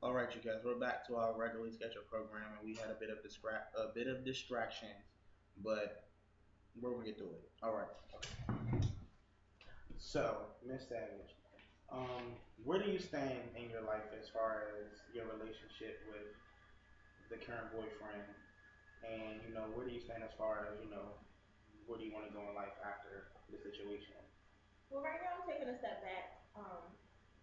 All right, you guys, we're back to our regularly scheduled program, and we had a bit of distractions, but we're gonna get through it. All right. So, Miss Savage, where do you stand in your life as far as your relationship with the current boyfriend, and where do you stand as far as where do you want to go in life after the situation? Well, right now I'm taking a step back.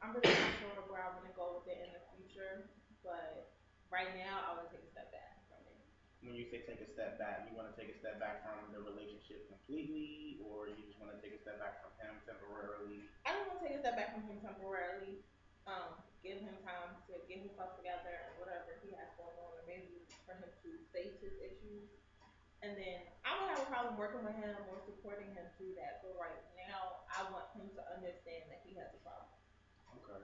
I'm really not sure where I want to go with it in the future, but right now I want to take a step back from it. When you say take a step back, you want to take a step back from the relationship completely, or you just want to take a step back from him temporarily? I don't want to take a step back from him temporarily. Give him time to get himself together and whatever he has going on, or maybe for him to face his issues. And then I don't have a problem working with him or supporting him through that. But right now, I want him to understand that he has a problem. Okay.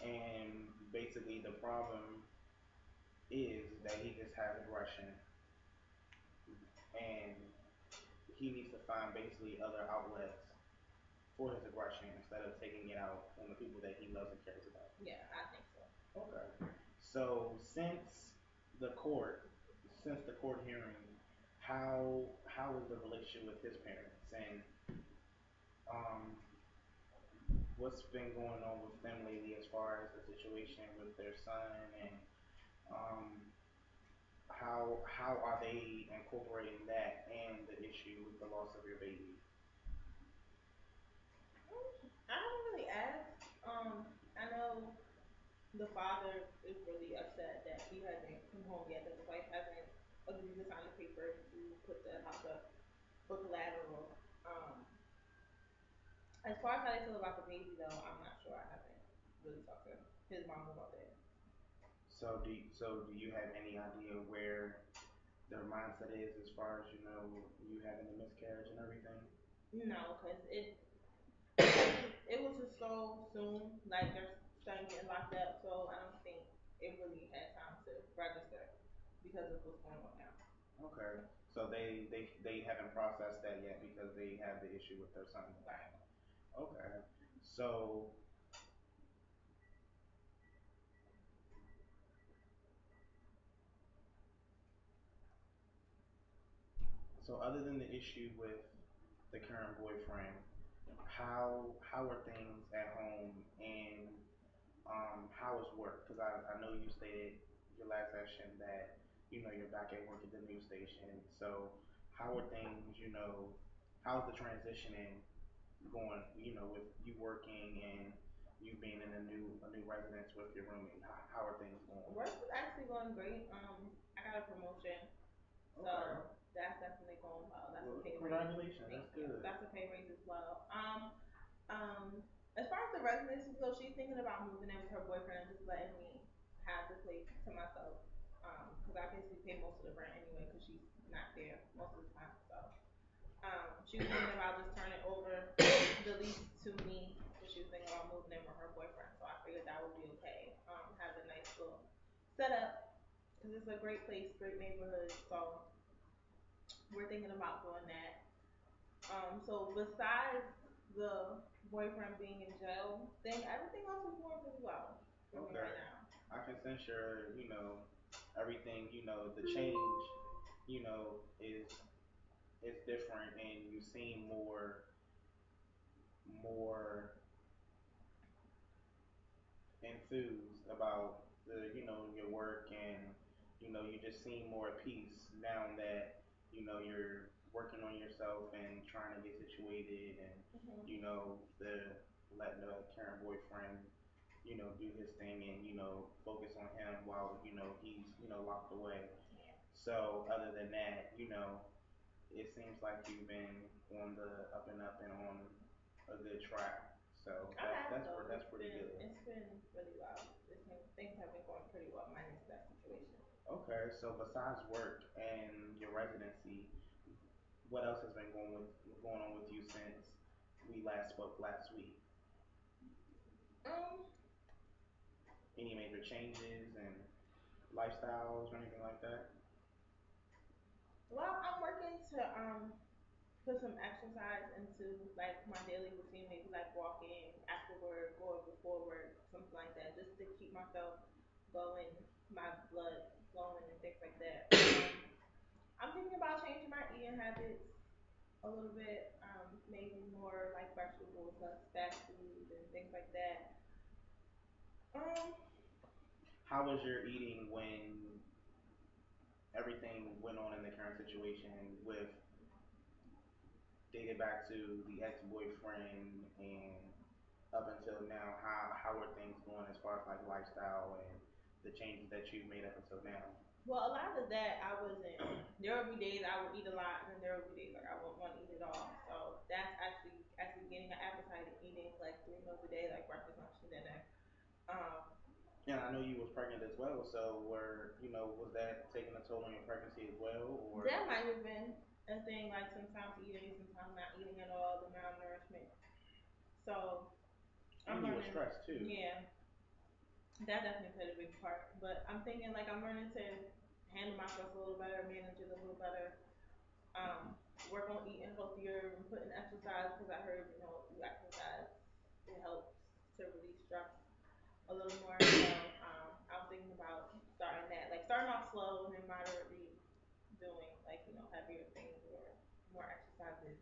And basically, the problem is that he just has aggression, and he needs to find basically other outlets for his aggression instead of taking it out on the people that he loves and cares about. Yeah, I think so. Okay. So the court, since the court hearing, how is the relationship with his parents, and um, what's been going on with them lately as far as the situation with their son, and um, how are they incorporating that and the issue with the loss of your baby? I haven't really asked. I know the father is really upset that he hasn't come home yet, that his wife hasn't agreed to sign the papers to put the house up for collateral. As far as how they feel about the baby, though, I'm not sure. I haven't really talked to his mom about that. So do you have any idea where their mindset is as far as you having a miscarriage and everything? No, because it was just so soon. Like their son getting locked up, so I don't think it really had time to register because of what's going on now. Okay. So they haven't processed that yet because they have the issue with their son going Right. on. Okay. So so other than the issue with the current boyfriend, how are things at home, and how is work? Because I know you stated your last session that you're back at work at the news station. So how are things? How's the transitioning going? With you working and you being in a new residence with your roommate. How are things going? Work is actually going great. I got a promotion, Okay. so that's definitely going well. That's a Well, pay raise. congratulations. Thank That's you. good. That's a pay raise as well. As far as the residency goes, she's thinking about moving in with her boyfriend and just letting me have the place to myself. Because I basically pay most of the rent anyway, because she's not there most of the time. So, she was thinking about just turning over the lease to me, because she was thinking about moving in with her boyfriend. So I figured that would be okay. Have a nice little setup, because it's a great place, great neighborhood. So we're thinking about doing that. So besides the boyfriend being in jail, then everything else is going pretty well for me Okay. right now. I can sense your, everything, the change, is different, and you seem more enthused about your work, and you just seem more at peace now that you're working on yourself and trying to get situated, and Hmm. the letting the current boyfriend do his thing, and focus on him while he's locked away. So other than that, it seems like you've been on the up and up and on a good track. So I have though. that's pretty good. It's been really well. Things have been going pretty well minus that situation. Okay, so besides work and your residency, what else has been going on with you since we last spoke last week? Um, Any major changes and lifestyles or anything like that? well, I'm working to put some exercise into like my daily routine, maybe like walking after work or before work, something like that, just to keep myself flowing, my blood flowing, and things like that. I'm thinking about changing my eating habits a little bit. Maybe more like vegetables, less fast food, and things like that. Um, How was your eating when everything went on in the current situation with dated back to the ex-boyfriend and up until now? How are things going as far as like lifestyle and the changes that you've made up until now? well, a lot of that I wasn't. There would be days I would eat a lot, and then there would be days like I wouldn't want to eat at all. So that's actually getting an appetite and eating like 3 meals a day, like breakfast, lunch, and dinner. Um, And I know you was pregnant as well, so was that taking a toll on your pregnancy as well, or that might have been a thing, like sometimes eating, sometimes not eating at all, the malnourishment. So I'm and you were learning. stressed too? Yeah, that definitely played a big part. But I'm thinking like I'm learning to handle myself a little better, manage it a little better. Work on eating healthier and putting exercise because I heard you exercise, it helps to release stress a little more. So I was thinking about starting that, like starting off slow and then moderately doing like heavier things or more exercises.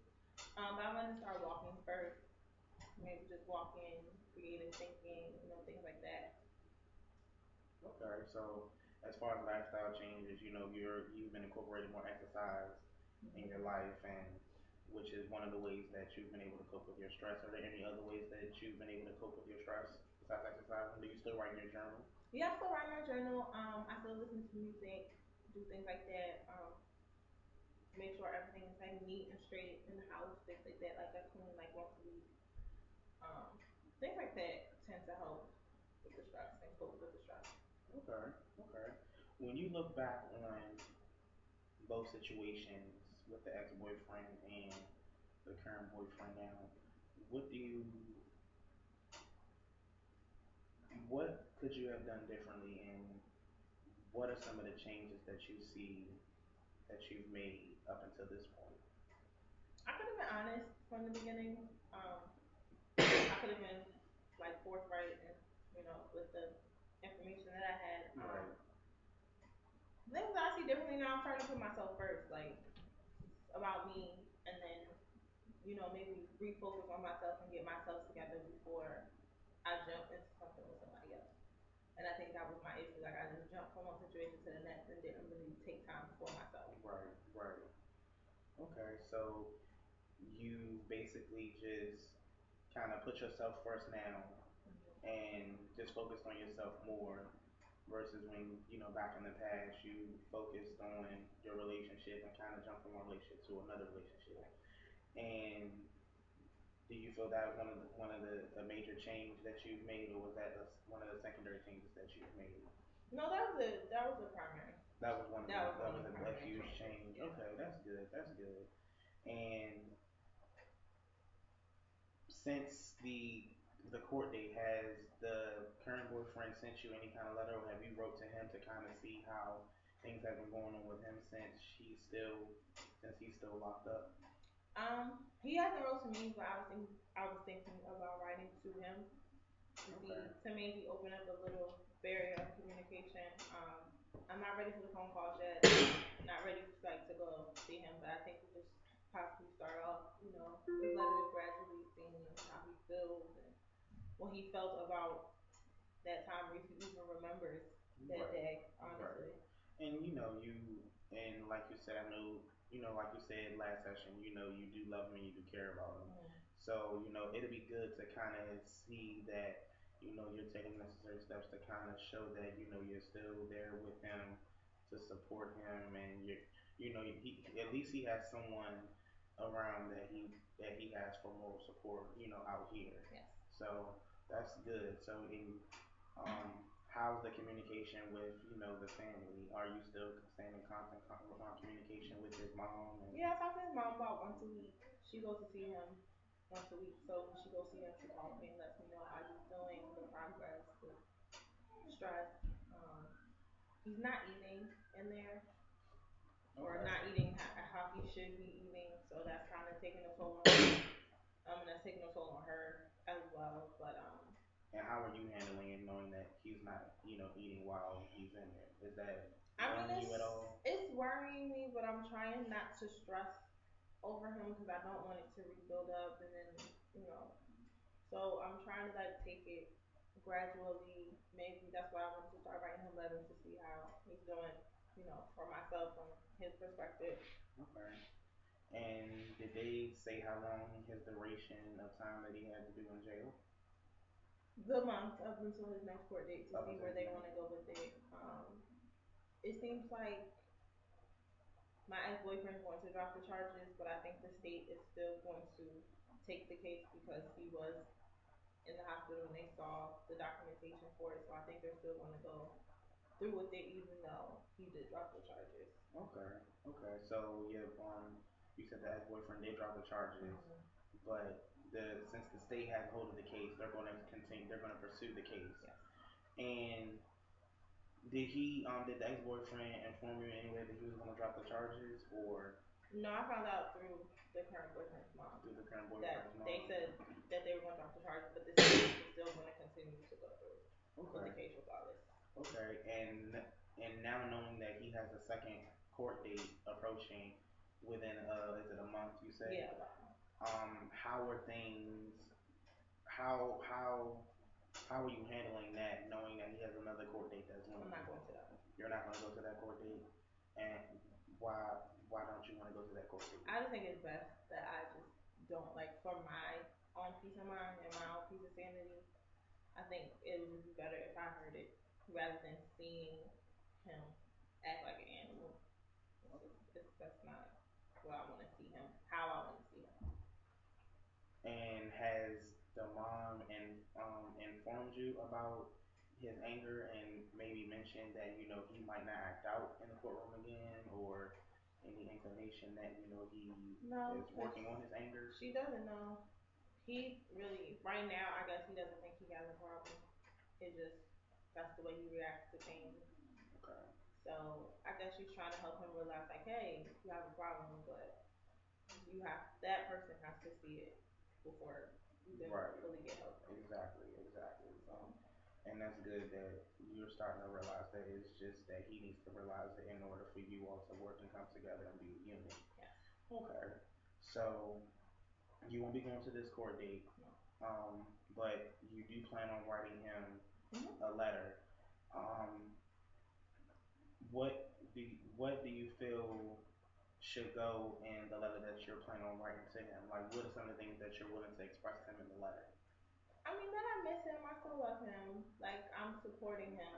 But I wanted to start walking first, maybe just walking, creative thinking, things like that. Okay, so as far as lifestyle changes, you've been incorporating more exercise in your Mhm. life, and which is one of the ways that you've been able to cope with your stress. Are there any other ways that you've been able to cope with your stress besides exercising? Do you still write in your journal? Yeah, I still write my journal. I still listen to music, do things like that. Make sure everything is like neat and straight in the house, things like that. Like I clean like once a week. Um, Things like that tend to help with the stress and cope with the stress. Okay, okay. When you look back on both situations with the ex-boyfriend and the current boyfriend now, what do you, what could you have done differently, and what are some of the changes that you see that you've made up until this point? I could have been honest from the beginning. I could have been like forthright and with the information that I had. Right, Things I see differently now. I'm trying to put myself first, like about me, and then maybe refocus on myself and get myself together before I jump into something with somebody else. And I think that was my issue. Like I just jumped from one situation to the next and didn't really take time for myself. right, right. Okay, so you basically just kind of put yourself first now Mhm. and just focused on yourself more versus when, back in the past you focused on your relationship and kind of jumped from one relationship to another relationship. And do you feel that was one of the a major change that you've made, or was that one of the secondary changes that you've made? No, that was a primary. That was one of That the was that one was of the a primary huge changes. change. Yeah. Okay, that's good. That's good. And since the court date, has the current boyfriend sent you any kind of letter, or have you wrote to him to kind of see how things have been going on with him since he's still locked up? He hasn't wrote to me, but I was thinking about writing to him to Okay. see to maybe open up a little barrier of communication. I'm not ready for the phone calls yet. Not ready like to go see him, but I think we just possibly start off, with letters gradually seeing how he feels and what he felt about that time, or if he even remembers that Right, day. right. Honestly. And and like you said, I know, like you said last session, you do love him and you do care about him. Mm. So, it'll be good to kind of see that, you're taking necessary steps to kind of show that, you're still there with him to support him, and at least he has someone around that he has for moral support, out here. Yes. So that's good. So how's the communication with the family? Are you still staying in constant communication with his mom? And Yeah, I talk to his mom about once a week. She goes to see him once a week. So when she goes see him, she calls me and lets me know how he's doing, the progress, the stress. Um, he's not eating in there, or okay, not eating how he should be eating. So that's kind of taking a toll on me. And that's taking a toll on her as well. But And how are you handling it, knowing that he's not, eating while he's in there? Is that I mean, worrying you at all? it's worrying me, but I'm trying not to stress over him because I don't want it to rebuild up, and then you know. So I'm trying to like take it gradually. Maybe that's why I wanted to start writing him letters to see how he's doing. For myself from his perspective. Okay. And did they say how long his duration of time that he had to do in jail? The month up until his next court date to Up see until where his they next. want to go with it. It seems like my ex-boyfriend is going to drop the charges, but I think the state is still going to take the case because he was in the hospital and they saw the documentation for it. So I think they're still going to go through with it, even though he did drop the charges. Okay. Okay. So yeah, you said the ex boyfriend did drop the charges, Mm-hmm. but since the state has hold of the case, they're going to continue. They're going to pursue the case. Yes. And did the ex boyfriend inform you in any way that he was going to drop the charges, or No, I found out through the current boyfriend's mom through the current boyfriend's that they mom? said that they were going to drop the charges, but the state is still going to continue to go through with the Okay. case regardless. Okay. And now knowing that he has a second court date approaching within is it a month you said? Yeah, about a month. How are things? How are you handling that, knowing that he has another court date that's I'm looming? not going to that one. You're not going to go to that court date, and why? Why don't you want to go to that court date? I just think it's best that I just don't like for my own peace of mind and my own peace of sanity. I think it would just be better if I heard it rather than seeing him act like an animal. That's not what I want to see him. How I want to see him. And has the mom informed you about his anger and maybe mentioned that he might not act out in the courtroom again, or any inclination that he No, is because working on his anger? she doesn't know. He really, right now, I guess he doesn't think he has a problem. It just that's the way he reacts to things. Okay. So I guess she's trying to help him realize, like, hey, you have a problem, but that person has to see it before you can Right. fully get help from it. Exactly. Exactly. So And that's good that you're starting to realize that it's just that he needs to realize that in order for you all to work and come together and be a unit. yes, Okay. So you won't be going to this court date, no. but you do plan on writing him Mm-hmm. a letter. Um, what do you feel should go in the letter that you're planning on writing to him? Like, what are some of the things that you're willing to express to him in the letter? I mean, that I miss him. I still love him. Like I'm supporting him.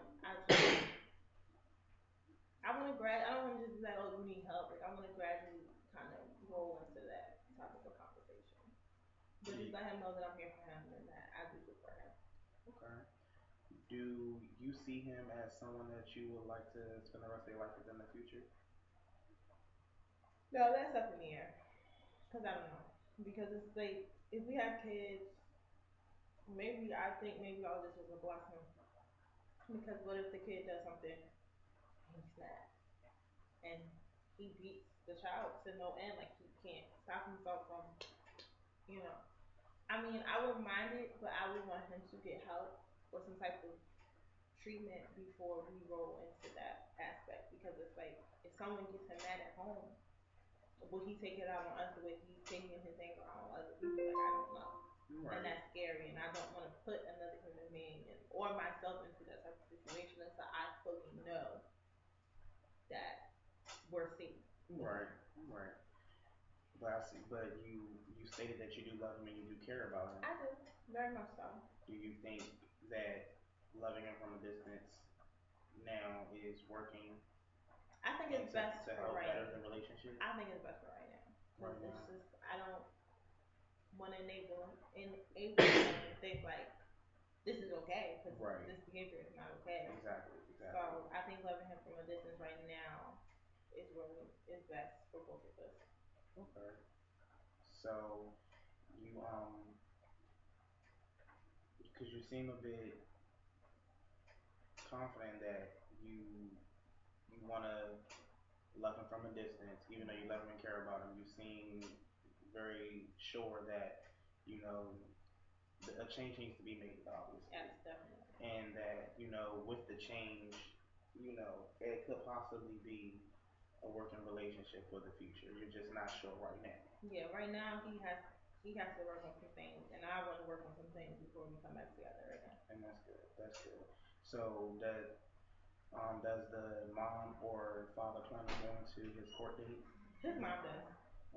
I want to I don't want to just be like, oh, you need help. Like I want to gradually kind of roll into that type of a conversation. But just Do let him know that I'm here for him and that I do support him. okay. Do you see him as someone that you would like to spend the rest of your life with in the future? No, that's up in the air. Cause I don't know. Because it's like if we have kids, maybe I think maybe all this is a blessing. Because what if the kid does something and he snaps and he beats the child to no end, like he can't stop himself from, you know. I mean, I wouldn't mind it, but I would want him to get help or some type of treatment before we roll into that aspect. Because it's like if someone gets him mad at home, will he take it out on us the way he's taking his anger out on other people? Like I don't know. And Right. that's scary, and I don't want to put another human being in, or myself into that type of situation until I fully know that we're safe with him. Right. Right. But but you stated that you do love him and you do care about him. I do, very much so. Do you think that loving him from a distance now is working I think and it's best to for help right. better the relationship I think it's best for right now because right it's now? just I don't want to enable him to think like this is okay because Right. this behavior is not okay. Exactly. Exactly. So I think loving him from a distance right now is best for both of us. Okay. So you because you seem a bit confident that you want to love him from a distance, even though you love him and care about him. You seem very sure that you know a change needs to be made, obviously, Yes, definitely. and that with the change, it could possibly be a working relationship for the future. You're just not sure right now, Yeah, right now he has to work on some things, and I want to work on some things before we come back together again. and that's good. That's good. So does the mom or father plan on going to his court date? His mom does.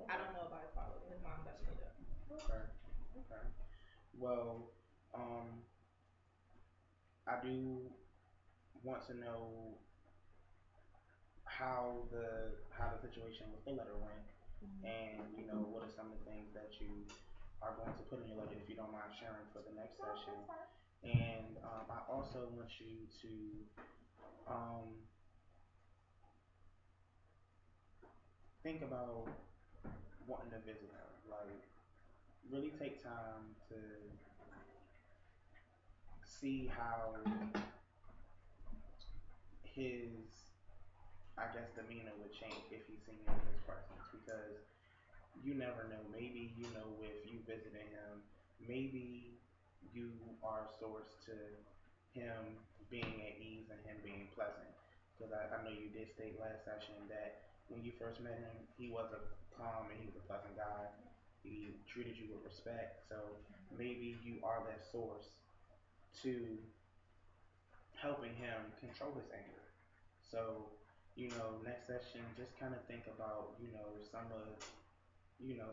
I Okay. don't know about his father, but his mom definitely does. Okay. Okay. Well, um, I do want to know how the situation with the letter went, and what are some of the things that you are going to put in your letter if you don't mind sharing for the next No, session. that's fine. And I also want you to um, think about wanting to visit him. Like, really take time to see how his, I guess, demeanor would change if he's seen you in his presence. Because you never know. Maybe, with you visiting him, maybe you are a source to him being at ease and him being pleasant. Because I know you did state last session that when you first met him, he was a calm and he was a pleasant guy. He treated you with respect. So maybe you are that source to helping him control his anger. So, next session, just kind of think about,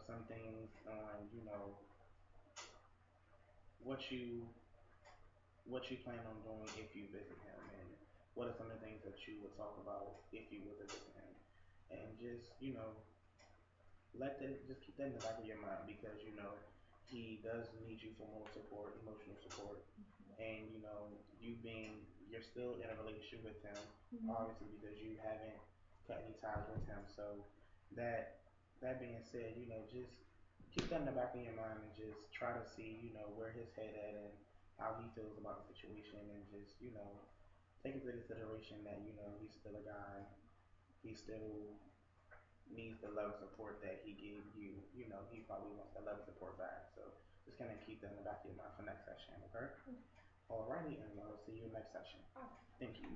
some things on, what you what you plan on doing if you visit him, and what are some of the things that you would talk about if you were to visit him, and just just keep that in the back of your mind because he does need you for more support, emotional support, and you're still in a relationship with him, Mm-hmm. obviously because you haven't cut any ties with him. So that being said, just keep that in the back of your mind and just try to see where his head at and how he feels about the situation, and just take into consideration that he's still a guy, he still needs the love and support that he gave you. He probably wants that love and support back. So just kind of keep that in the back of your mind for next session, okay? Alrighty, and we'll see you next session. Okay. Thank you.